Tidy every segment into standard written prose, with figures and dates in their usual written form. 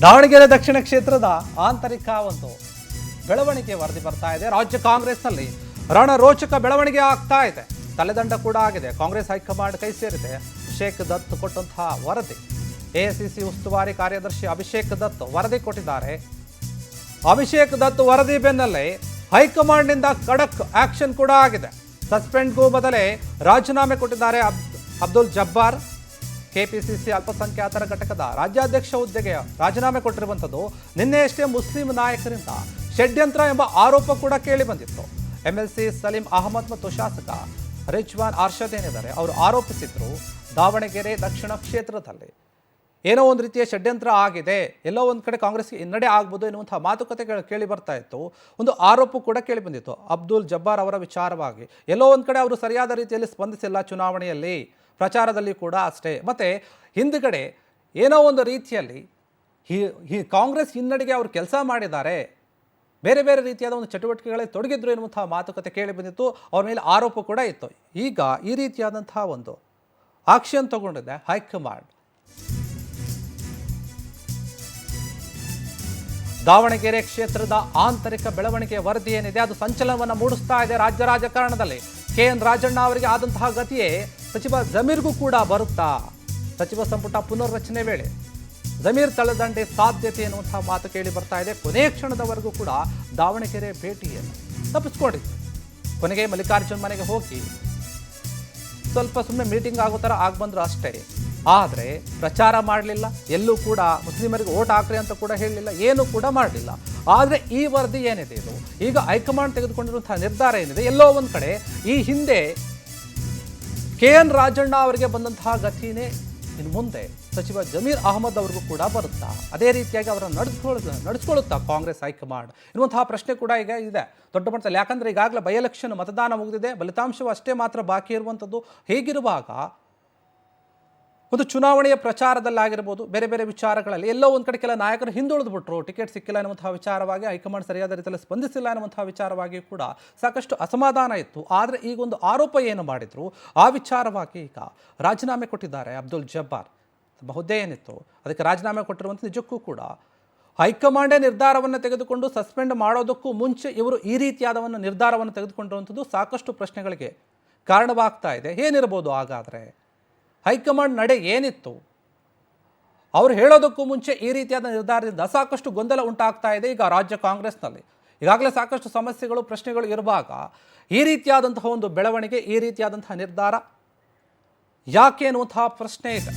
ದಾವಣಗೆರೆ ದಕ್ಷಿಣ ಕ್ಷೇತ್ರದ ಆಂತರಿಕ ಒಂದು ಬೆಳವಣಿಗೆ ವರದಿ ಬರ್ತಾ ಇದೆ. ರಾಜ್ಯ ಕಾಂಗ್ರೆಸ್ನಲ್ಲಿ ರಣರೋಚಕ ಬೆಳವಣಿಗೆ ಆಗ್ತಾ ಇದೆ. ತಲೆದಂಡ ಕೂಡ ಆಗಿದೆ. ಕಾಂಗ್ರೆಸ್ ಹೈಕಮಾಂಡ್ ಕೈ ಸೇರಿದೆ. ಅಭಿಷೇಕ್ ದತ್ ಕೊಟ್ಟಂತಹ ವರದಿ, ಎಐಸಿಸಿ ಉಸ್ತುವಾರಿ ಕಾರ್ಯದರ್ಶಿ ಅಭಿಷೇಕ್ ದತ್ ವರದಿ ಕೊಟ್ಟಿದ್ದಾರೆ. ಅಭಿಷೇಕ್ ದತ್ ವರದಿ ಬೆನ್ನಲ್ಲೇ ಹೈಕಮಾಂಡ್ನಿಂದ ಖಡಕ್ ಆಕ್ಷನ್ ಕೂಡ ಆಗಿದೆ. ಸಸ್ಪೆಂಡ್ಗೂ ಬದಲೇ ರಾಜೀನಾಮೆ ಕೊಟ್ಟಿದ್ದಾರೆ ಅಬ್ದುಲ್ ಜಬ್ಬಾರ್. ಕೆಪಿಸಿಸಿ ಅಲ್ಪಸಂಖ್ಯಾತರ ಘಟಕದ ರಾಜ್ಯಾಧ್ಯಕ್ಷ ಹುದ್ದೆಗೆ ರಾಜೀನಾಮೆ ಕೊಟ್ಟಿರುವಂಥದ್ದು. ನಿನ್ನೆಯಷ್ಟೇ ಮುಸ್ಲಿಂ ನಾಯಕರಿಂದ ಷಡ್ಯಂತ್ರ ಎಂಬ ಆರೋಪ ಕೂಡ ಕೇಳಿ ಬಂದಿತ್ತು. ಎಂಎಲ್ಸಿ ಸಲೀಂ ಅಹಮದ್ ಮತ್ತು ಶಾಸಕ ರಿಜ್ವಾನ್ ಅರ್ಷದ್ ಏನಿದ್ದಾರೆ ಅವರು ಆರೋಪಿಸಿದ್ರು, ದಾವಣಗೆರೆ ದಕ್ಷಿಣ ಕ್ಷೇತ್ರದಲ್ಲಿ ಏನೋ ಒಂದು ರೀತಿಯ ಷಡ್ಯಂತ್ರ ಆಗಿದೆ, ಎಲ್ಲೋ ಒಂದು ಕಡೆ ಕಾಂಗ್ರೆಸ್ಗೆ ಹಿನ್ನಡೆ ಆಗ್ಬೋದು ಎನ್ನುವಂತಹ ಮಾತುಕತೆಗಳು ಕೇಳಿ ಬರ್ತಾ ಇತ್ತು. ಒಂದು ಆರೋಪ ಕೂಡ ಕೇಳಿ ಬಂದಿತ್ತು ಅಬ್ದುಲ್ ಜಬ್ಬಾರ್ ಅವರ ವಿಚಾರವಾಗಿ. ಎಲ್ಲೋ ಒಂದು ಕಡೆ ಅವರು ಸರಿಯಾದ ರೀತಿಯಲ್ಲಿ ಸ್ಪಂದಿಸಿಲ್ಲ ಚುನಾವಣೆಯಲ್ಲಿ, ಪ್ರಚಾರದಲ್ಲಿ ಕೂಡ ಅಷ್ಟೇ. ಮತ್ತು ಹಿಂದುಗಡೆ ಏನೋ ಒಂದು ರೀತಿಯಲ್ಲಿ ಈ ಕಾಂಗ್ರೆಸ್ ಹಿನ್ನಡೆಗೆ ಅವರು ಕೆಲಸ ಮಾಡಿದ್ದಾರೆ, ಬೇರೆ ಬೇರೆ ರೀತಿಯಾದ ಒಂದು ಚಟುವಟಿಕೆಗಳಲ್ಲಿ ತೊಡಗಿದ್ರು ಎನ್ನುವಂತಹ ಮಾತುಕತೆ ಕೇಳಿ ಬಂದಿತ್ತು. ಅವ್ರ ಮೇಲೆ ಆರೋಪ ಕೂಡ ಇತ್ತು. ಈಗ ಈ ರೀತಿಯಾದಂತಹ ಒಂದು ಆಕ್ಷನ್ ತಗೊಂಡಿದೆ ಹೈಕಮಾಂಡ್. ದಾವಣಗೆರೆ ಕ್ಷೇತ್ರದ ಆಂತರಿಕ ಬೆಳವಣಿಗೆ ವರದಿ ಏನಿದೆ ಅದು ಸಂಚಲನವನ್ನು ಮೂಡಿಸ್ತಾ ಇದೆ ರಾಜ್ಯ ರಾಜಕಾರಣದಲ್ಲಿ. KN ರಾಜಣ್ಣ ಅವರಿಗೆ ಆದಂತಹ ಗತಿಯೇ ಸಚಿವ ಜಮೀರ್ಗೂ ಕೂಡ ಬರುತ್ತಾ? ಸಚಿವ ಸಂಪುಟ ಪುನರ್ರಚನೆ ವೇಳೆ ಜಮೀರ್ ತಲೆದಂಡೆ ಸಾಧ್ಯತೆ ಎನ್ನುವಂತಹ ಮಾತು ಕೇಳಿ ಬರ್ತಾ ಇದೆ. ಕೊನೆಯ ಕ್ಷಣದವರೆಗೂ ಕೂಡ ದಾವಣಗೆರೆ ಭೇಟಿಯನ್ನು ತಪ್ಪಿಸ್ಕೊಂಡಿತ್ತು. ಕೊನೆಗೆ ಮಲ್ಲಿಕಾರ್ಜುನ್ ಮನೆಗೆ ಹೋಗಿ ಸ್ವಲ್ಪ ಸುಮ್ಮನೆ ಮೀಟಿಂಗ್ ಆಗೋ ಥರ ಬಂದ್ರು ಅಷ್ಟೇ. ಆದರೆ ಪ್ರಚಾರ ಮಾಡಲಿಲ್ಲ, ಎಲ್ಲೂ ಕೂಡ ಮುಸ್ಲಿಮರಿಗೆ ಓಟ್ ಹಾಕ್ರಿ ಅಂತ ಕೂಡ ಹೇಳಲಿಲ್ಲ, ಏನೂ ಕೂಡ ಮಾಡಲಿಲ್ಲ. ಆದರೆ ಈ ವರದಿ ಏನಿದೆ ಇದು ಈಗ ಹೈಕಮಾಂಡ್ ತೆಗೆದುಕೊಂಡಿರುವಂತಹ ನಿರ್ಧಾರ ಏನಿದೆ, ಎಲ್ಲೋ ಒಂದು ಕಡೆ ಈ ಹಿಂದೆ KN ರಾಜಣ್ಣ ಅವರಿಗೆ ಬಂದಂತಹ ಗತಿನೇ ಇನ್ನು ಮುಂದೆ ಸಚಿವ ಜಮೀರ್ ಅಹಮದ್ ಅವ್ರಿಗೂ ಕೂಡ ಬರುತ್ತಾ? ಅದೇ ರೀತಿಯಾಗಿ ಅವರನ್ನು ನಡೆಸ್ಕೊಳ್ಳುತ್ತಾ ಕಾಂಗ್ರೆಸ್ ಹೈಕಮಾಂಡ್ ಎನ್ನುವಂತಹ ಪ್ರಶ್ನೆ ಕೂಡ ಈಗ ಇದೆ ದೊಡ್ಡ ಮಟ್ಟದಲ್ಲಿ. ಯಾಕಂದರೆ ಈಗಾಗಲೇ ಬೈ ಎಲೆಕ್ಷನ್ ಮತದಾನ ಮುಗಿದಿದೆ, ಫಲಿತಾಂಶವು ಅಷ್ಟೇ ಮಾತ್ರ ಬಾಕಿ ಇರುವಂಥದ್ದು. ಹೀಗಿರುವಾಗ ಒಂದು ಚುನಾವಣೆಯ ಪ್ರಚಾರದಲ್ಲಾಗಿರ್ಬೋದು, ಬೇರೆ ಬೇರೆ ವಿಚಾರಗಳಲ್ಲಿ ಎಲ್ಲೋ ಒಂದು ಕಡೆ ಕೆಲ ನಾಯಕರು ಹಿಂದುಳಿದು ಬಿಟ್ಟರು, ಟಿಕೆಟ್ ಸಿಕ್ಕಿಲ್ಲ ಎನ್ನುವಂತಹ ವಿಚಾರವಾಗಿ, ಹೈಕಮಾಂಡ್ ಸರಿಯಾದ ರೀತಿಯಲ್ಲಿ ಸ್ಪಂದಿಸಿಲ್ಲ ಎನ್ನುವಂತಹ ವಿಚಾರವಾಗಿ ಕೂಡ ಸಾಕಷ್ಟು ಅಸಮಾಧಾನ ಇತ್ತು. ಆದರೆ ಈಗ ಒಂದು ಆರೋಪ ಏನು ಮಾಡಿದ್ರು, ಆ ವಿಚಾರವಾಗಿ ಈಗ ರಾಜೀನಾಮೆ ಕೊಟ್ಟಿದ್ದಾರೆ ಅಬ್ದುಲ್ ಜಬ್ಬಾರ್. ತಮ್ಮ ಹುದ್ದೆ ಏನಿತ್ತು ಅದಕ್ಕೆ ರಾಜೀನಾಮೆ ಕೊಟ್ಟಿರುವಂಥ ನಿಜಕ್ಕೂ ಕೂಡ ಹೈಕಮಾಂಡೇ ನಿರ್ಧಾರವನ್ನು ತೆಗೆದುಕೊಂಡು ಸಸ್ಪೆಂಡ್ ಮಾಡೋದಕ್ಕೂ ಮುಂಚೆ ಇವರು ಈ ರೀತಿಯಾದ ನಿರ್ಧಾರವನ್ನು ತೆಗೆದುಕೊಂಡಿರುವಂಥದ್ದು ಸಾಕಷ್ಟು ಪ್ರಶ್ನೆಗಳಿಗೆ ಕಾರಣವಾಗ್ತಾ ಇದೆ. ಏನಿರ್ಬೋದು ಹಾಗಾದರೆ ಹೈಕಮಾಂಡ್ ನಡೆ ಏನಿತ್ತು? ಅವರು ಹೇಳೋದಕ್ಕೂ ಮುಂಚೆ ಈ ರೀತಿಯಾದ ನಿರ್ಧಾರದಿಂದ ಸಾಕಷ್ಟು ಗೊಂದಲ ಉಂಟಾಗ್ತಾ ಇದೆ ಈಗ ರಾಜ್ಯ ಕಾಂಗ್ರೆಸ್ನಲ್ಲಿ. ಈಗಾಗಲೇ ಸಾಕಷ್ಟು ಸಮಸ್ಯೆಗಳು, ಪ್ರಶ್ನೆಗಳು ಇರುವಾಗ ಈ ರೀತಿಯಾದಂತಹ ಒಂದು ಬೆಳವಣಿಗೆ, ಈ ರೀತಿಯಾದಂತಹ ನಿರ್ಧಾರ ಯಾಕೆ ಎನ್ನುವಂತಹ ಪ್ರಶ್ನೆ ಇದೆ.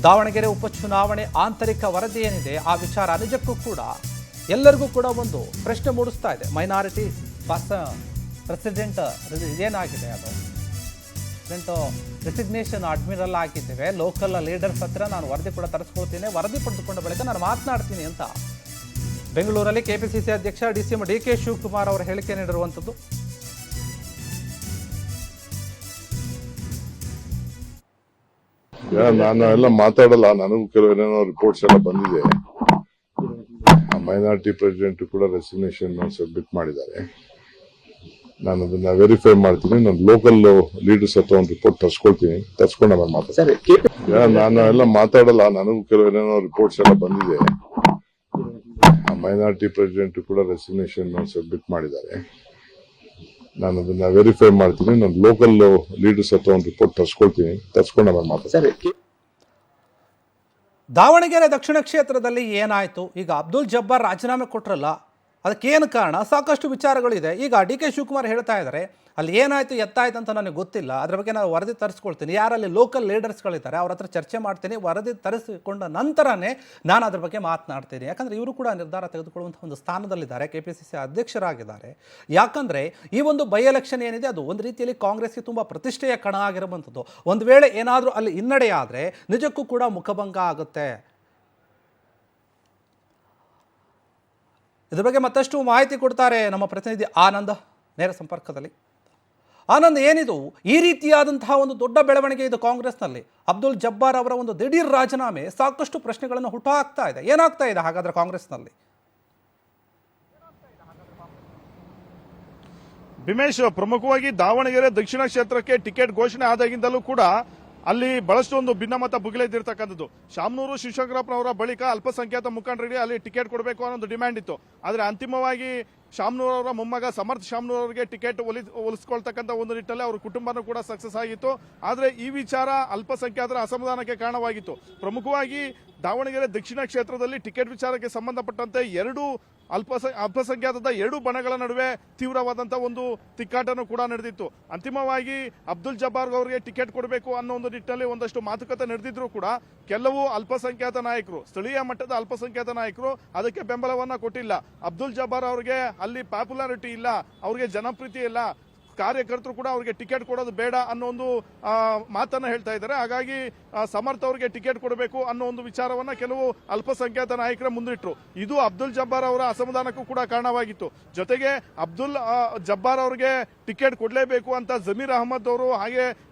ದಾವಣಗೆರೆ ಉಪಚುನಾವಣೆ ಆಂತರಿಕ ವರದಿ ಏನಿದೆ ಆ ವಿಚಾರ ನಿಜಕ್ಕೂ ಕೂಡ ಎಲ್ಲರಿಗೂ ಕೂಡ ಒಂದು ಪ್ರಶ್ನೆ ಮೂಡಿಸ್ತಾ ಇದೆ. ಮೈನಾರಿಟಿ ಪ್ರೆಸಿಡೆಂಟ್ ಏನಾಗಿದೆ, ಅದು ಪ್ರೆಸಿಡೆಂಟ್ ರೆಸಿಗ್ನೇಷನ್ ಅಡ್ಮಿರಲ್ ಆಗಿದ್ದೇವೆ, ಲೋಕಲ್ ಲೀಡರ್ಸ್ ಹತ್ರ ನಾನು ವರದಿ ಕೂಡ ತರಿಸ್ಕೊಳ್ತೀನಿ, ವರದಿ ಪಡೆದುಕೊಂಡ ಬಳಿಕ ನಾನು ಮಾತನಾಡ್ತೀನಿ ಅಂತ ಬೆಂಗಳೂರಲ್ಲಿ ಕೆಪಿಸಿಸಿ ಅಧ್ಯಕ್ಷ DK ಶಿವಕುಮಾರ್ ಅವರ ಹೇಳಿಕೆ ನೀಡಿರುವಂಥದ್ದು. ನಾನು ಎಲ್ಲ ಮಾತಾಡಲ್ಲ, ನನಗೂ ಕೆಲವೇನೇನೋ ರಿಪೋರ್ಟ್ಸ್ ಎಲ್ಲ ಬಂದಿದೆ. ಮೈನಾರಿಟಿ ಪ್ರೆಸಿಡೆಂಟ್ ಕೂಡ ರೆಸಿಗ್ನೇಷನ್ ಸಬ್ಮಿಟ್ ಮಾಡಿದ್ದಾರೆ. ನಾನು ಅದನ್ನ ವೆರಿಫೈ ಮಾಡ್ತೀನಿ. ನಾನು ಲೋಕಲ್ ಲೀಡರ್ಸ್ ಹತ್ರ ಒಂದು ರಿಪೋರ್ಟ್ ತರ್ಸ್ಕೊಂಡು ಆಮೇಲೆ ಮಾತಾಡ್ತೀನಿ. ನಾನು ಎಲ್ಲ ಮಾತಾಡಲ್ಲ, ನನಗೂ ಕೆಲವೇನೇನೋ ರಿಪೋರ್ಟ್ಸ್ ಎಲ್ಲ ಬಂದಿದೆ. ಮೈನಾರಿಟಿ ಪ್ರೆಸಿಡೆಂಟ್ ಕೂಡ ರೆಸಿಗ್ನೇಷನ್ ಸಬ್ಮಿಟ್ ಮಾಡಿದ್ದಾರೆ. ನಾನು ಅದನ್ನ ವೆರಿಫೈ ಮಾಡ್ತೀನಿ. ನಾನು ಲೋಕಲ್ ಲೀಡರ್ಸ್ ಹತ್ರ ಒಂದು ರಿಪೋರ್ಟ್ ತರ್ಸ್ಕೊಂಡು ಆಮೇಲೆ ಮಾತಾಡ್ತೀನಿ. ದಾವಣಗೆರೆ ದಕ್ಷಿಣ ಕ್ಷೇತ್ರದಲ್ಲಿ ಏನಾಯಿತು? ಈಗ ಅಬ್ದುಲ್ ಜಬ್ಬಾರ್ ರಾಜೀನಾಮೆ ಕೊಟ್ಟರಲ್ಲ, ಅದಕ್ಕೇನು ಕಾರಣ? ಸಾಕಷ್ಟು ವಿಚಾರಗಳಿದೆ. ಈಗ DK ಶಿವಕುಮಾರ್ ಹೇಳ್ತಾ ಇದ್ದಾರೆ, ಅಲ್ಲಿ ಏನಾಯಿತು ಎತ್ತಾಯ್ತು ಅಂತ ನನಗೆ ಗೊತ್ತಿಲ್ಲ, ಅದ್ರ ಬಗ್ಗೆ ನಾನು ವರದಿ ತರಿಸ್ಕೊಳ್ತೀನಿ, ಯಾರಲ್ಲಿ ಲೋಕಲ್ ಲೀಡರ್ಸ್ಗಳಿದ್ದಾರೆ ಅವ್ರ ಹತ್ರ ಚರ್ಚೆ ಮಾಡ್ತೀನಿ, ವರದಿ ತರಿಸಿಕೊಂಡ ನಂತರನೇ ನಾನು ಅದ್ರ ಬಗ್ಗೆ ಮಾತನಾಡ್ತೀನಿ. ಯಾಕಂದರೆ ಇವರು ಕೂಡ ನಿರ್ಧಾರ ತೆಗೆದುಕೊಳ್ಳುವಂಥ ಒಂದು ಸ್ಥಾನದಲ್ಲಿದ್ದಾರೆ, KPCC ಅಧ್ಯಕ್ಷರಾಗಿದ್ದಾರೆ. ಯಾಕಂದರೆ ಈ ಒಂದು ಬೈ ಎಲೆಕ್ಷನ್ ಏನಿದೆ ಅದು ಒಂದು ರೀತಿಯಲ್ಲಿ ಕಾಂಗ್ರೆಸ್ಗೆ ತುಂಬ ಪ್ರತಿಷ್ಠೆಯ ಕಣ ಆಗಿರುವಂಥದ್ದು. ಒಂದು ವೇಳೆ ಏನಾದರೂ ಅಲ್ಲಿ ಹಿನ್ನಡೆಯಾದರೆ ನಿಜಕ್ಕೂ ಕೂಡ ಮುಖಭಂಗ ಆಗುತ್ತೆ. ಇದ್ರ ಬಗ್ಗೆ ಮತ್ತಷ್ಟು ಮಾಹಿತಿ ಕೊಡ್ತಾರೆ ನಮ್ಮ ಪ್ರತಿನಿಧಿ ಆನಂದ್ ನೇರ ಸಂಪರ್ಕದಲ್ಲಿ. ಆನಂದ್, ಏನಿದು ಈ ರೀತಿಯಾದಂತಹ ಒಂದು ದೊಡ್ಡ ಬೆಳವಣಿಗೆ ಇದು ಕಾಂಗ್ರೆಸ್ನಲ್ಲಿ? ಅಬ್ದುಲ್ ಜಬ್ಬಾರ್ ಅವರ ಒಂದು ದಿಢೀರ್ ರಾಜೀನಾಮೆ ಸಾಕಷ್ಟು ಪ್ರಶ್ನೆಗಳನ್ನು ಹುಟ್ಟುಹಾಕ್ತಾ ಇದೆ. ಏನಾಗ್ತಾ ಇದೆ ಹಾಗಾದ್ರೆ ಕಾಂಗ್ರೆಸ್ನಲ್ಲಿ? ಭೀಮೇಶ್, ಪ್ರಮುಖವಾಗಿ ದಾವಣಗೆರೆ ದಕ್ಷಿಣ ಕ್ಷೇತ್ರಕ್ಕೆ ಟಿಕೆಟ್ ಘೋಷಣೆ ಆದಾಗಿಂದಲೂ ಕೂಡ ಅಲ್ಲಿ ಬಹಳಷ್ಟು ಒಂದು ಭಿನ್ನಮತ ಭುಗಿಲೆದ್ದಿರ್ತಕ್ಕಂಥದ್ದು. ಶಾಮನೂರು ಶಿವಶಂಕರಪ್ಪನವರ ಬಳಿಕ ಅಲ್ಪಸಂಖ್ಯಾತ ಮುಖಂಡರಿಗೆ ಅಲ್ಲಿ ಟಿಕೆಟ್ ಕೊಡಬೇಕು ಅನ್ನೋ ಒಂದು ಡಿಮ್ಯಾಂಡ್ ಇತ್ತು. ಆದರೆ ಅಂತಿಮವಾಗಿ ಶಾಮನೂರವರ ಮೊಮ್ಮಗ ಸಮರ್ಥ ಶಾಮನೂರವರಿಗೆ ಟಿಕೆಟ್ ಒಲಿಸ್ಕೊಳ್ತಕ್ಕಂಥ ಒಂದು ನಿಟ್ಟಲ್ಲಿ ಅವ್ರ ಕುಟುಂಬನೂ ಕೂಡ ಸಕ್ಸಸ್ ಆಗಿತ್ತು. ಆದರೆ ಈ ವಿಚಾರ ಅಲ್ಪಸಂಖ್ಯಾತರ ಅಸಮಾಧಾನಕ್ಕೆ ಕಾರಣವಾಗಿತ್ತು. ಪ್ರಮುಖವಾಗಿ ದಾವಣಗೆರೆ ದಕ್ಷಿಣ ಕ್ಷೇತ್ರದಲ್ಲಿ ಟಿಕೆಟ್ ವಿಚಾರಕ್ಕೆ ಸಂಬಂಧಪಟ್ಟಂತೆ ಅಲ್ಪಸಂಖ್ಯಾತದ ಎರಡು ಬಣಗಳ ನಡುವೆ ತೀವ್ರವಾದಂತಹ ಒಂದು ತಿಕ್ಕಾಟನೂ ಕೂಡ ನಡೆದಿತ್ತು. ಅಂತಿಮವಾಗಿ ಅಬ್ದುಲ್ ಜಬ್ಬಾರ್ ಅವರಿಗೆ ಟಿಕೆಟ್ ಕೊಡಬೇಕು ಅನ್ನೋ ಒಂದು ನಿಟ್ಟಿನಲ್ಲಿ ಒಂದಷ್ಟು ಮಾತುಕತೆ ನಡೆದಿದ್ರು ಕೂಡ ಕೆಲವು ಅಲ್ಪಸಂಖ್ಯಾತ ನಾಯಕರು, ಸ್ಥಳೀಯ ಮಟ್ಟದ ಅಲ್ಪಸಂಖ್ಯಾತ ನಾಯಕರು ಅದಕ್ಕೆ ಬೆಂಬಲವನ್ನ ಕೊಟ್ಟಿಲ್ಲ. ಅಬ್ದುಲ್ ಜಬ್ಬಾರ್ ಅವರಿಗೆ ಅಲ್ಲಿ ಪಾಪ್ಯುಲಾರಿಟಿ ಇಲ್ಲ, ಅವರಿಗೆ ಜನಪ್ರೀತಿ ಇಲ್ಲ, ಕಾರ್ಯಕರ್ತರು ಕೂಡ ಅವರಿಗೆ ಟಿಕೆಟ್ ಕೊಡೋದು ಬೇಡ ಅನ್ನೋ ಒಂದು ಮಾತನ್ನ ಹೇಳ್ತಾ ಇದ್ದಾರೆ. ಹಾಗಾಗಿ ಸಮರ್ಥ ಅವರಿಗೆ ಟಿಕೆಟ್ ಕೊಡಬೇಕು ಅನ್ನೋ ಒಂದು ವಿಚಾರವನ್ನ ಕೆಲವು ಅಲ್ಪಸಂಖ್ಯಾತ ನಾಯಕರ ಮುಂದಿಟ್ರು. ಇದು ಅಬ್ದುಲ್ ಜಬ್ಬಾರ್ ಅವರ ಅಸಮಾಧಾನಕ್ಕೂ ಕೂಡ ಕಾರಣವಾಗಿತ್ತು. ಜೊತೆಗೆ ಅಬ್ದುಲ್ ಜಬ್ಬಾರ್ ಅವರಿಗೆ ಟಿಕೆಟ್ ಕೊಡಲೇಬೇಕು ಅಂತ ಜಮೀರ್ ಅಹಮದ್ ಅವರು ಹಾಗೆ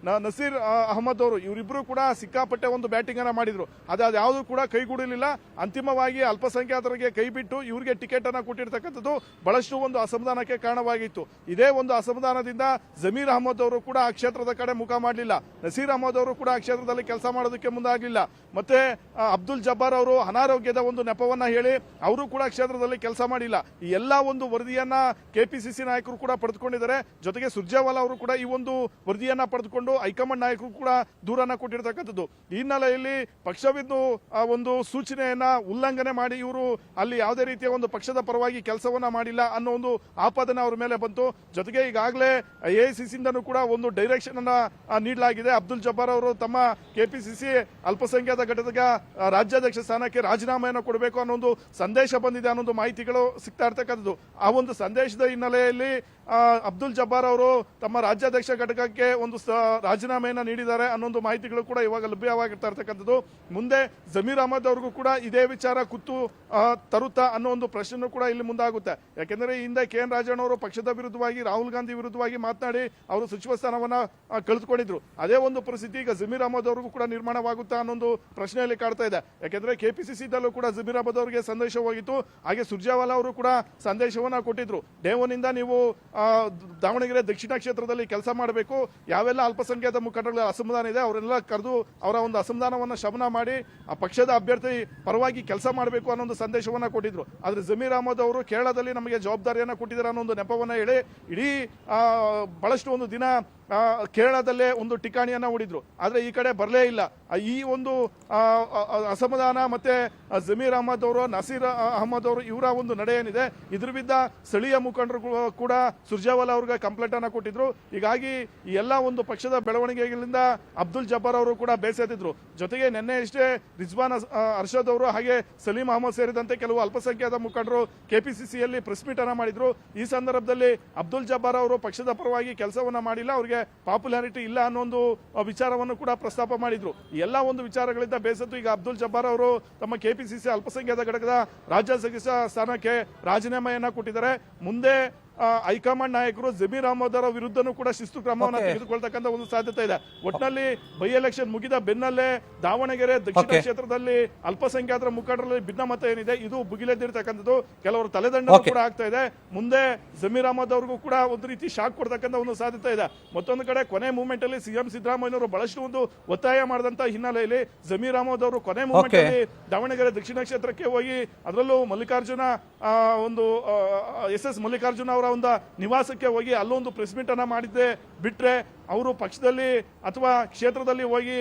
ನಸೀರ್ ಅಹಮದ್ ಅವರು ಇವರಿಬ್ಬರು ಕೂಡ ಸಿಕ್ಕಾಪಟ್ಟೆ ಒಂದು ಬ್ಯಾಟಿಂಗ್ ಅನ್ನ ಮಾಡಿದ್ರು. ಅದ್ಯಾವುದು ಕೂಡ ಕೈಗೂಡಲಿಲ್ಲ. ಅಂತಿಮವಾಗಿ ಅಲ್ಪಸಂಖ್ಯಾತರಿಗೆ ಕೈ ಬಿಟ್ಟು ಇವರಿಗೆ ಟಿಕೆಟ್ ಅನ್ನ ಕೊಟ್ಟಿರ್ತಕ್ಕಂಥದ್ದು ಬಹಳಷ್ಟು ಒಂದು ಅಸಮಾಧಾನಕ್ಕೆ ಕಾರಣವಾಗಿತ್ತು. ಇದೇ ಒಂದು ಅಸಮಾಧಾನದಿಂದ ಜಮೀರ್ ಅಹಮದ್ ಅವರು ಕೂಡ ಆ ಕ್ಷೇತ್ರದ ಕಡೆ ಮುಖ ಮಾಡಲಿಲ್ಲ. ನಸೀರ್ ಅಹಮದ್ ಅವರು ಕೂಡ ಆ ಕ್ಷೇತ್ರದಲ್ಲಿ ಕೆಲಸ ಮಾಡೋದಕ್ಕೆ ಮುಂದಾಗಲಿಲ್ಲ. ಮತ್ತೆ ಅಬ್ದುಲ್ ಜಬ್ಬಾರ್ ಅವರು ಅನಾರೋಗ್ಯದ ಒಂದು ನೆಪವನ್ನ ಹೇಳಿ ಅವರು ಕೂಡ ಕ್ಷೇತ್ರದಲ್ಲಿ ಕೆಲಸ ಮಾಡಿಲ್ಲ. ಈ ಎಲ್ಲಾ ಒಂದು ವರದಿಯನ್ನ ಕೆಪಿಸಿಸಿ ನಾಯಕರು ಕೂಡ ಪಡೆದುಕೊಂಡಿದ್ದಾರೆ. ಜೊತೆಗೆ ಸುರ್ಜೇವಾಲಾ ಅವರು ಕೂಡ ಈ ಒಂದು ವರದಿಯನ್ನ ಪಡೆದುಕೊಂಡು ಹೈಕಮಾಂಡ್ ನಾಯಕರು ಕೂಡ ದೂರನ್ನ ಕೊಟ್ಟಿರ್ತಕ್ಕಂಥದ್ದು. ಈ ಹಿನ್ನೆಲೆಯಲ್ಲಿ ಪಕ್ಷವಿದ್ದು ಒಂದು ಸೂಚನೆಯನ್ನ ಉಲ್ಲಂಘನೆ ಮಾಡಿ ಇವರು ಅಲ್ಲಿ ಯಾವುದೇ ರೀತಿಯ ಒಂದು ಪಕ್ಷದ ಪರವಾಗಿ ಕೆಲಸವನ್ನ ಮಾಡಿಲ್ಲ ಅನ್ನೋ ಒಂದು ಆಪಾದನೆ ಅವರ ಮೇಲೆ ಬಂತು. ಜೊತೆಗೆ ಈಗಾಗಲೇ ಎಐಸಿಸಿಯಿಂದನೂ ಕೂಡ ಒಂದು ಡೈರೆಕ್ಷನ್ ಅನ್ನ ನೀಡಲಾಗಿದೆ. ಅಬ್ದುಲ್ ಜಬ್ಬಾರ್ ಅವರು ತಮ್ಮ ಕೆಪಿಸಿಸಿ ಅಲ್ಪಸಂಖ್ಯಾತ ಘಟಕದ ರಾಜ್ಯಾಧ್ಯಕ್ಷ ಸ್ಥಾನಕ್ಕೆ ರಾಜೀನಾಮೆಯನ್ನು ಕೊಡಬೇಕು ಅನ್ನೋ ಒಂದು ಸಂದೇಶ ಬಂದಿದೆ ಅನ್ನೋ ಮಾಹಿತಿಗಳು ಸಿಗ್ತಾ ಇರ್ತಕ್ಕಂಥದ್ದು. ಆ ಒಂದು ಸಂದೇಶದ ಹಿನ್ನೆಲೆಯಲ್ಲಿ ಅಬ್ದುಲ್ ಜಬ್ಬಾರ್ ಅವರು ತಮ್ಮ ರಾಜ್ಯಾಧ್ಯಕ್ಷ ಘಟಕಕ್ಕೆ ಒಂದು ರಾಜೀನಾಮೆಯನ್ನ ನೀಡಿದ್ದಾರೆ ಅನ್ನೋ ಮಾಹಿತಿಗಳು ಕೂಡ ಇವಾಗ ಲಭ್ಯವಾಗಿರ್ತಾ ಇರ್ತಕ್ಕಂಥದ್ದು. ಮುಂದೆ ಜಮೀರ್ ಅಹಮದ್ ಅವ್ರಿಗೂ ಕೂಡ ಇದೇ ವಿಚಾರ ಕುತ್ತು ತರುತ್ತಾ ಅನ್ನೋ ಒಂದು ಪ್ರಶ್ನೆ ಕೂಡ ಇಲ್ಲಿ ಮುಂದಾಗುತ್ತೆ. ಯಾಕೆಂದ್ರೆ ಹಿಂದೆ ಕೆ ಎನ್ ರಾಜಣ್ಣ ಅವರು ಪಕ್ಷದ ವಿರುದ್ಧವಾಗಿ ರಾಹುಲ್ ಗಾಂಧಿ ವಿರುದ್ಧವಾಗಿ ಮಾತನಾಡಿ ಅವರು ಸಚಿವ ಸ್ಥಾನವನ್ನ ಕಳೆದುಕೊಂಡಿದ್ರು. ಅದೇ ಒಂದು ಪರಿಸ್ಥಿತಿ ಈಗ ಜಮೀರ್ ಅಹಮದ್ ಅವ್ರಿಗೂ ಕೂಡ ನಿರ್ಮಾಣವಾಗುತ್ತಾ ಅನ್ನೊಂದು ಪ್ರಶ್ನೆಯಲ್ಲಿ ಕಾಡ್ತಾ ಇದೆ. ಯಾಕೆಂದ್ರೆ ಕೆಪಿಸಿಸಿ ದಲ್ಲೂ ಕೂಡ ಜಮೀರ್ ಅಹಮದ್ ಅವರಿಗೆ ಸಂದೇಶ ಹೋಗಿತ್ತು. ಹಾಗೆ ಸುರ್ಜೇವಾಲಾ ಅವರು ಕೂಡ ಸಂದೇಶವನ್ನ ಕೊಟ್ಟಿದ್ರು. ಡೇ ಒನ್ ಇಂದ ನೀವು ದಾವಣಗೆರೆ ದಕ್ಷಿಣ ಕ್ಷೇತ್ರದಲ್ಲಿ ಕೆಲಸ ಮಾಡಬೇಕು, ಯಾವೆಲ್ಲ ಅಲ್ಪಸಂಖ್ಯಾತ ಮುಖಂಡಗಳ ಅಸಮಾಧಾನ ಇದೆ ಅವರೆಲ್ಲ ಕರೆದು ಅವರ ಒಂದು ಅಸಮಾಧಾನವನ್ನು ಶಮನ ಮಾಡಿ ಆ ಪಕ್ಷದ ಅಭ್ಯರ್ಥಿ ಪರವಾಗಿ ಕೆಲಸ ಮಾಡಬೇಕು ಅನ್ನೋ ಒಂದು ಸಂದೇಶವನ್ನ ಕೊಟ್ಟಿದ್ರು. ಆದ್ರೆ ಜಮೀರ್ ಅಹಮದ್ ಅವರು ಕೇರಳದಲ್ಲಿ ನಮಗೆ ಜವಾಬ್ದಾರಿಯನ್ನ ಕೊಟ್ಟಿದ್ದಾರೆ ಅನ್ನೋ ಒಂದು ನೆಪವನ್ನ ಹೇಳಿ ಇಡೀ ಬಹಳಷ್ಟು ಒಂದು ದಿನ ಕೇರಳದಲ್ಲೇ ಒಂದು ಠಿಕಾಣಿಯನ್ನ ಹೂಡಿದ್ರು. ಆದ್ರೆ ಈ ಕಡೆ ಬರಲೇ ಇಲ್ಲ. ಈ ಒಂದು ಅಸಮಾಧಾನ ಮತ್ತೆ ಜಮೀರ್ ಅಹಮದ್ ಅವರು, ನಸೀರ್ ಅಹಮದ್ ಅವರು ಇವರ ಒಂದು ನಡೆ ಏನಿದೆ ಇದ್ರ ವಿರುದ್ಧ ಸ್ಥಳೀಯ ಮುಖಂಡರು ಕೂಡ ಸುರ್ಜೇವಾಲಾ ಅವರಿಗೆ ಕಂಪ್ಲೇಂಟ್ ಅನ್ನ ಕೊಟ್ಟಿದ್ರು. ಹೀಗಾಗಿ ಈ ಎಲ್ಲ ಒಂದು ಪಕ್ಷದ ಬೆಳವಣಿಗೆಗಳಿಂದ ಅಬ್ದುಲ್ ಜಬ್ಬಾರ್ ಅವರು ಕೂಡ ಬೇಸತ್ತಿದ್ರು. ಜೊತೆಗೆ ನಿನ್ನೆ ಅಷ್ಟೇ ರಿಜ್ವಾನ್ ಅರ್ಷದ್ ಅವರು ಹಾಗೆ ಸಲೀಂ ಅಹಮದ್ ಸೇರಿದಂತೆ ಕೆಲವು ಅಲ್ಪಸಂಖ್ಯಾತ ಮುಖಂಡರು ಕೆಪಿಸಿಸಿಯಲ್ಲಿ ಪ್ರೆಸ್ ಮೀಟ್ ಅನ್ನ ಮಾಡಿದ್ರು. ಈ ಸಂದರ್ಭದಲ್ಲಿ ಅಬ್ದುಲ್ ಜಬ್ಬಾರ್ ಅವರು ಪಕ್ಷದ ಪರವಾಗಿ ಕೆಲಸವನ್ನ ಮಾಡಿಲ್ಲ, ಅವರಿಗೆ ಪಾಪ್ಯುಲಾರಿಟಿ ಇಲ್ಲ ಅನ್ನೋ ಒಂದು ವಿಚಾರವನ್ನು ಕೂಡ ಪ್ರಸ್ತಾಪ ಮಾಡಿದ್ರು. ಈ ಎಲ್ಲ ಒಂದು ವಿಚಾರಗಳಿಂದ ಬೇಸತ್ತು ಈಗ ಅಬ್ದುಲ್ ಜಬ್ಬಾರ್ ಅವರು ತಮ್ಮ ಕೆಪಿಸಿಸಿ ಅಲ್ಪಸಂಖ್ಯಾತ ಘಟಕದ ರಾಜ್ಯಾಧ್ಯಕ್ಷ ಸ್ಥಾನಕ್ಕೆ ರಾಜೀನಾಮೆಯನ್ನ ಕೊಟ್ಟಿದ್ದಾರೆ. ಮುಂದೆ ಹೈಕಮಾಂಡ್ ನಾಯಕರು ಜಮೀರ್ ಅಹಮದ್ ಅವರ ವಿರುದ್ಧನೂ ಕೂಡ ಶಿಸ್ತು ಕ್ರಮವನ್ನು ತೆಗೆದುಕೊಳ್ತಕ್ಕಂಥ ಒಂದು ಸಾಧ್ಯತೆ ಇದೆ. ಒಟ್ಟಿನಲ್ಲಿ ಬೈ ಎಲೆಕ್ಷನ್ ಮುಗಿದ ಬೆನ್ನಲ್ಲೇ ದಾವಣಗೆರೆ ದಕ್ಷಿಣ ಕ್ಷೇತ್ರದಲ್ಲಿ ಅಲ್ಪಸಂಖ್ಯಾತರ ಮುಖಂಡರಲ್ಲಿ ಭಿನ್ನಮತ ಏನಿದೆ ಇದು ಭುಗಿಲೆದ್ದಿರ್ತಕ್ಕಂಥದ್ದು. ಕೆಲವರು ತಲೆದಂಡ ಕೂಡ ಆಗ್ತಾ ಇದೆ. ಮುಂದೆ ಜಮೀರ್ ಅಹಮದ್ ಅವ್ರಿಗೂ ಕೂಡ ಒಂದು ರೀತಿ ಶಾಕ್ ಕೊಡ್ತಕ್ಕಂಥ ಒಂದು ಸಾಧ್ಯತೆ ಇದೆ. ಮತ್ತೊಂದು ಕಡೆ ಕೊನೆ ಮೂವ್ಮೆಂಟ್ ಅಲ್ಲಿ ಸಿಎಂ ಸಿದ್ದರಾಮಯ್ಯನವರು ಬಹಳಷ್ಟು ಒಂದು ಒತ್ತಾಯ ಮಾಡಿದಂತ ಹಿನ್ನೆಲೆಯಲ್ಲಿ ಜಮೀರ್ ಅಹಮದ್ ಅವರು ಕೊನೆ ಮೂವ್ಮೆಂಟ್ ಅಲ್ಲಿ ದಾವಣಗೆರೆ ದಕ್ಷಿಣ ಕ್ಷೇತ್ರಕ್ಕೆ ಹೋಗಿ ಅದರಲ್ಲೂ ಮಲ್ಲಿಕಾರ್ಜುನ ಒಂದು ಎಸ್ ಮಲ್ಲಿಕಾರ್ಜುನ ಅವರ ಒಂದು ನಿವಾಸಕ್ಕೆ ಹೋಗಿ ಅಲ್ಲೊಂದು ಪ್ರೆಸ್ ಮೀಟ್ ಅನ್ನ ಮಾಡಿದ್ದೆ ಬಿಟ್ರೆ ಅವರು ಪಕ್ಷದಲ್ಲಿ ಅಥವಾ ಕ್ಷೇತ್ರದಲ್ಲಿ ಹೋಗಿ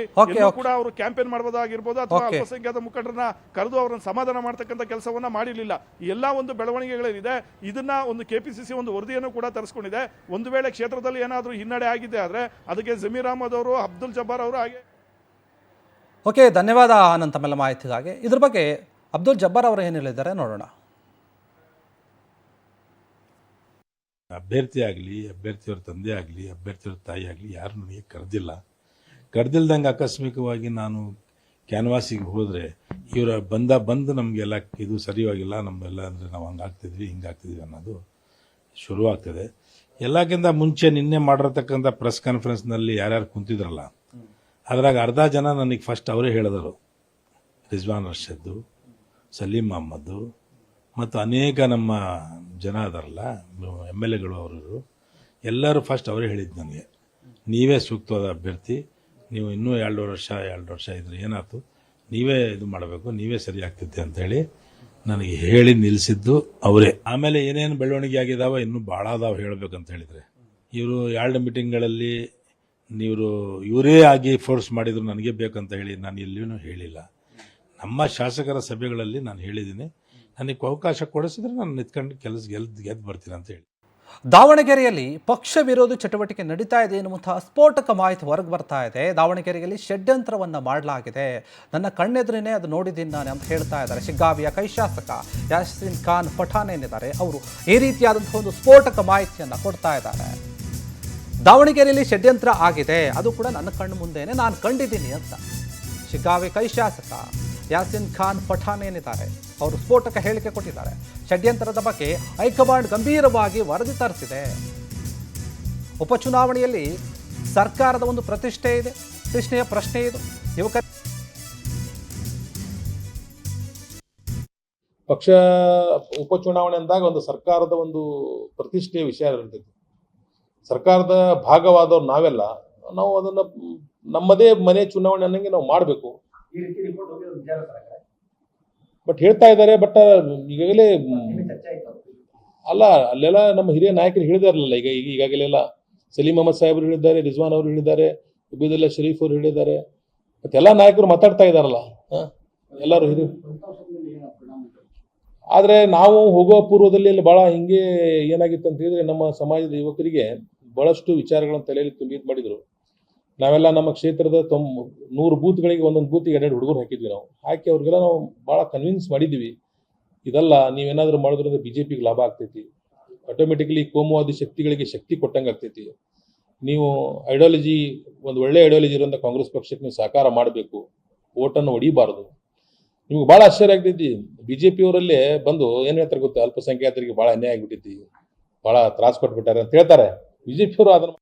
ಕೂಡ ಅವರು ಕ್ಯಾಂಪೇನ್ ಮಾಡಬಹುದಾಗಿರ್ಬೋದು ಅಥವಾ ಅಲ್ಪಸಂಖ್ಯಾತ ಮುಖಂಡರನ್ನ ಕರೆದು ಅವರನ್ನು ಸಮಾಧಾನ ಮಾಡತಕ್ಕಂಥ ಕೆಲಸವನ್ನ ಮಾಡಿರಲಿಲ್ಲ. ಈ ಎಲ್ಲಾ ಒಂದು ಬೆಳವಣಿಗೆಗಳೇನಿದೆ ಇದನ್ನ ಒಂದು ಕೆಪಿಸಿಸಿ ಒಂದು ವರದಿಯನ್ನು ಕೂಡ ತರಿಸಿಕೊಂಡಿದೆ. ಒಂದು ವೇಳೆ ಕ್ಷೇತ್ರದಲ್ಲಿ ಏನಾದರೂ ಹಿನ್ನಡೆ ಆಗಿದೆ ಆದ್ರೆ ಅದಕ್ಕೆ ಜಮೀರ್ ಅಹಮದ್ ಅವರು, ಅಬ್ದುಲ್ ಜಬ್ಬಾರ್ ಅವರು ಹಾಗೆ. ಓಕೆ, ಧನ್ಯವಾದ ಆನಂದ್ ತಮ್ಮೆಲ್ಲ ಮಾಹಿತಿಗಾಗಿ. ಇದ್ರ ಬಗ್ಗೆ ಅಬ್ದುಲ್ ಜಬ್ಬಾರ್ ಅವರು ಏನು ಹೇಳಿದ್ದಾರೆ ನೋಡೋಣ. ಅಭ್ಯರ್ಥಿ ಆಗಲಿ, ಅಭ್ಯರ್ಥಿಯವ್ರ ತಂದೆ ಆಗಲಿ, ಅಭ್ಯರ್ಥಿಯವ್ರ ತಾಯಿ ಆಗಲಿ ಯಾರು ನನಗೆ ಕರೆದಿಲ್ದಂಗೆ ಆಕಸ್ಮಿಕವಾಗಿ ನಾನು ಕ್ಯಾನ್ವಾಸಿಗೆ ಹೋದರೆ ಇವರ ಬಂದು ನಮಗೆಲ್ಲ ಇದು ಸರಿಯಾಗಿಲ್ಲ, ನಮ್ಮೆಲ್ಲ ಅಂದರೆ ನಾವು ಹಂಗಾಗ್ತಿದ್ವಿ ಹಿಂಗಾಗ್ತಿದ್ವಿ ಅನ್ನೋದು ಶುರುವಾಗ್ತದೆ. ಎಲ್ಲಕ್ಕಿಂತ ಮುಂಚೆ ನಿನ್ನೆ ಮಾಡಿರ್ತಕ್ಕಂಥ ಪ್ರೆಸ್ ಕಾನ್ಫರೆನ್ಸ್ನಲ್ಲಿ ಯಾರ್ಯಾರು ಕುಂತಿದ್ರಲ್ಲ ಅದ್ರಾಗ ಅರ್ಧ ಜನ ನನಗೆ ಫಸ್ಟ್ ಅವರೇ ಹೇಳಿದರು. ರಿಜ್ವಾನ್ ಅರ್ಷದ್ದು, ಸಲೀಂ ಅಹಮದ್ದು ಮತ್ತು ಅನೇಕ ನಮ್ಮ ಜನ ಅದಾರಲ್ಲ MLAಗಳು ಅವರು ಎಲ್ಲರೂ ಫಸ್ಟ್ ಅವರೇ ಹೇಳಿದ್ದು ನನಗೆ, ನೀವೇ ಸೂಕ್ತವಾದ ಅಭ್ಯರ್ಥಿ, ನೀವು ಇನ್ನೂ 2 ವರ್ಷ ಇದ್ರೆ ಏನಾಯ್ತು, ನೀವೇ ಇದು ಮಾಡಬೇಕು, ನೀವೇ ಸರಿ ಆಗ್ತೈತೆ ಅಂತೇಳಿ ನನಗೆ ಹೇಳಿ ನಿಲ್ಲಿಸಿದ್ದು ಅವರೇ. ಆಮೇಲೆ ಏನೇನು ಬೆಳವಣಿಗೆ ಆಗಿದಾವ ಇನ್ನೂ ಭಾಳ ಅದಾವ ಹೇಳಬೇಕಂತ ಹೇಳಿದರೆ, ಇವರು 2 ಮೀಟಿಂಗ್ಗಳಲ್ಲಿ ಇವರೇ ಆಗಿ ಫೋರ್ಸ್ ಮಾಡಿದ್ರು ನನಗೆ ಬೇಕಂತ ಹೇಳಿ ನಾನು ಎಲ್ಲಿಯೂ ಹೇಳಿಲ್ಲ. ನಮ್ಮ ಶಾಸಕರ ಸಭೆಗಳಲ್ಲಿ ನಾನು ಹೇಳಿದ್ದೀನಿ, ನನಗೆ ಅವಕಾಶ ಕೊಡಿಸಿದ್ರೆ ನಾನು ನಿಂತ್ಕೊಂಡು ಗೆದ್ದು ಬರ್ತೀನಿ ಅಂತ ಹೇಳಿ. ದಾವಣಗೆರೆಯಲ್ಲಿ ಪಕ್ಷ ವಿರೋಧಿ ಚಟುವಟಿಕೆ ನಡೀತಾ ಇದೆ ಎನ್ನುವಂತಹ ಸ್ಫೋಟಕ ಮಾಹಿತಿ ಹೊರಗೆ ಬರ್ತಾ ಇದೆ. ದಾವಣಗೆರೆಯಲ್ಲಿ ಷಡ್ಯಂತ್ರವನ್ನು ಮಾಡಲಾಗಿದೆ, ನನ್ನ ಕಣ್ಣೆದುರಿನೇ ಅದು ನೋಡಿದ್ದೀನಿ ನಾನು ಅಂತ ಹೇಳ್ತಾ ಇದ್ದಾರೆ ಶಿಗ್ಗಾವಿಯ ಕೈ ಶಾಸಕ ಯಾಸಿನ್ ಖಾನ್ ಪಠಾಣ್ ಏನಿದ್ದಾರೆ ಅವರು ಈ ರೀತಿಯಾದಂತಹ ಒಂದು ಸ್ಫೋಟಕ ಮಾಹಿತಿಯನ್ನು ಕೊಡ್ತಾ ಇದ್ದಾರೆ. ದಾವಣಗೆರೆಯಲ್ಲಿ ಷಡ್ಯಂತ್ರ ಆಗಿದೆ, ಅದು ಕೂಡ ನನ್ನ ಕಣ್ಣು ಮುಂದೆನೆ ನಾನು ಕಂಡಿದ್ದೀನಿ ಅಂತ ಶಿಗ್ಗಾವಿ ಕೈ ಶಾಸಕ ಯಾಸಿನ್ ಖಾನ್ ಪಠಾಣ್ ಏನಿದ್ದಾರೆ ಅವರು ಸ್ಫೋಟಕ ಹೇಳಿಕೆ ಕೊಟ್ಟಿದ್ದಾರೆ. ಷಡ್ಯಂತ್ರದ ಬಗ್ಗೆ ಹೈಕಮಾಂಡ್ ಗಂಭೀರವಾಗಿ ವರದಿ ತರಿಸಿದೆ. ಉಪಚುನಾವಣೆಯಲ್ಲಿ ಸರ್ಕಾರದ ಒಂದು ಪ್ರತಿಷ್ಠೆ ಇದೆ, ಪ್ರಶ್ನೆ ಇದು. ಯುವಕ ಪಕ್ಷ ಉಪಚುನಾವಣೆ ಅಂದಾಗ ಒಂದು ಸರ್ಕಾರದ ಒಂದು ಪ್ರತಿಷ್ಠೆಯ ವಿಷಯ ಇರ್ತೈತಿ. ಸರ್ಕಾರದ ಭಾಗವಾದವ್ರು ನಾವೆಲ್ಲ, ನಾವು ಅದನ್ನ ನಮ್ಮದೇ ಮನೆ ಚುನಾವಣೆ ಅನ್ನಂಗೆ ನಾವು ಮಾಡಬೇಕು. ಬಟ್ ಹೇಳ್ತಾ ಇದ್ದಾರೆ, ಬಟ್ ಈಗಾಗಲೇ ಅಲ್ಲ, ಅಲ್ಲೆಲ್ಲ ನಮ್ಮ ಹಿರಿಯ ನಾಯಕರು ಹೇಳಿದಾರಲ್ಲ, ಈಗಾಗಲೆಲ್ಲ ಸಲೀಂ ಅಹಮದ್ ಸಾಹೇಬರು ಹೇಳಿದ್ದಾರೆ, ರಿಜ್ವಾನ್ ಅವರು ಹೇಳಿದ್ದಾರೆ, ಉಬೈದುಲ್ಲಾ ಶರೀಫ್ ಅವರು ಹೇಳಿದ್ದಾರೆ, ಮತ್ತೆಲ್ಲ ನಾಯಕರು ಮಾತಾಡ್ತಾ ಇದ್ದಾರಲ್ಲ, ಎಲ್ಲರೂ ಹಿರಿಯ. ಆದ್ರೆ ನಾವು ಹೋಗುವ ಪೂರ್ವದಲ್ಲಿ ಅಲ್ಲಿ ಬಹಳ ಹಿಂಗೆ ಏನಾಗಿತ್ತು ಅಂತ ಹೇಳಿದ್ರೆ, ನಮ್ಮ ಸಮಾಜದ ಯುವಕರಿಗೆ ಬಹಳಷ್ಟು ವಿಚಾರಗಳನ್ನು ತಲೆಯಲ್ಲಿ ತುಂಬಿ ಮಾಡಿದ್ರು. ನಾವೆಲ್ಲ ನಮ್ಮ ಕ್ಷೇತ್ರದ 100 ಬೂತ್ಗಳಿಗೆ ಒಂದೊಂದು ಬೂತಿಗೆ 2 ಹುಡುಗರು ಹಾಕಿದ್ವಿ. ನಾವು ಹಾಕಿ ಅವ್ರಿಗೆಲ್ಲ ನಾವು ಭಾಳ ಕನ್ವಿನ್ಸ್ ಮಾಡಿದ್ವಿ, ಇದಲ್ಲ ನೀವೇನಾದ್ರೂ ಮಾಡೋದ್ರಿಂದ ಬಿಜೆಪಿಗೆ ಲಾಭ ಆಗ್ತೈತಿ, ಆಟೋಮೆಟಿಕಲಿ ಕೋಮುವಾದಿ ಶಕ್ತಿಗಳಿಗೆ ಶಕ್ತಿ ಕೊಟ್ಟಂಗೆ ಆಗ್ತೈತಿ, ನೀವು ಐಡಿಯಾಲಜಿ ಒಂದು ಒಳ್ಳೆ ಐಡಿಯಾಲಜಿ ಇರೋಂಥ ಕಾಂಗ್ರೆಸ್ ಪಕ್ಷಕ್ಕೆ ನೀವು ಸಹಕಾರ ಮಾಡಬೇಕು, ಓಟನ್ನು ಹೊಡಿಬಾರ್ದು. ನಿಮ್ಗೆ ಭಾಳ ಆಶ್ಚರ್ಯ ಆಗ್ತೈತಿ, ಬಿಜೆಪಿ ಅವರಲ್ಲೇ ಬಂದು ಏನ್ ಹೇಳ್ತಾರೆ ಗೊತ್ತಾ, ಅಲ್ಪಸಂಖ್ಯಾತರಿಗೆ ಭಾಳ ಅನ್ಯಾಯ ಆಗಿಬಿಟ್ಟೈತಿ, ಭಾಳ ತ್ರಾಸ ಕೊಟ್ಬಿಟ್ಟಾರೆ ಅಂತ ಹೇಳ್ತಾರೆ. ಬಿಜೆಪಿ ಅವರು ಅದನ್ನ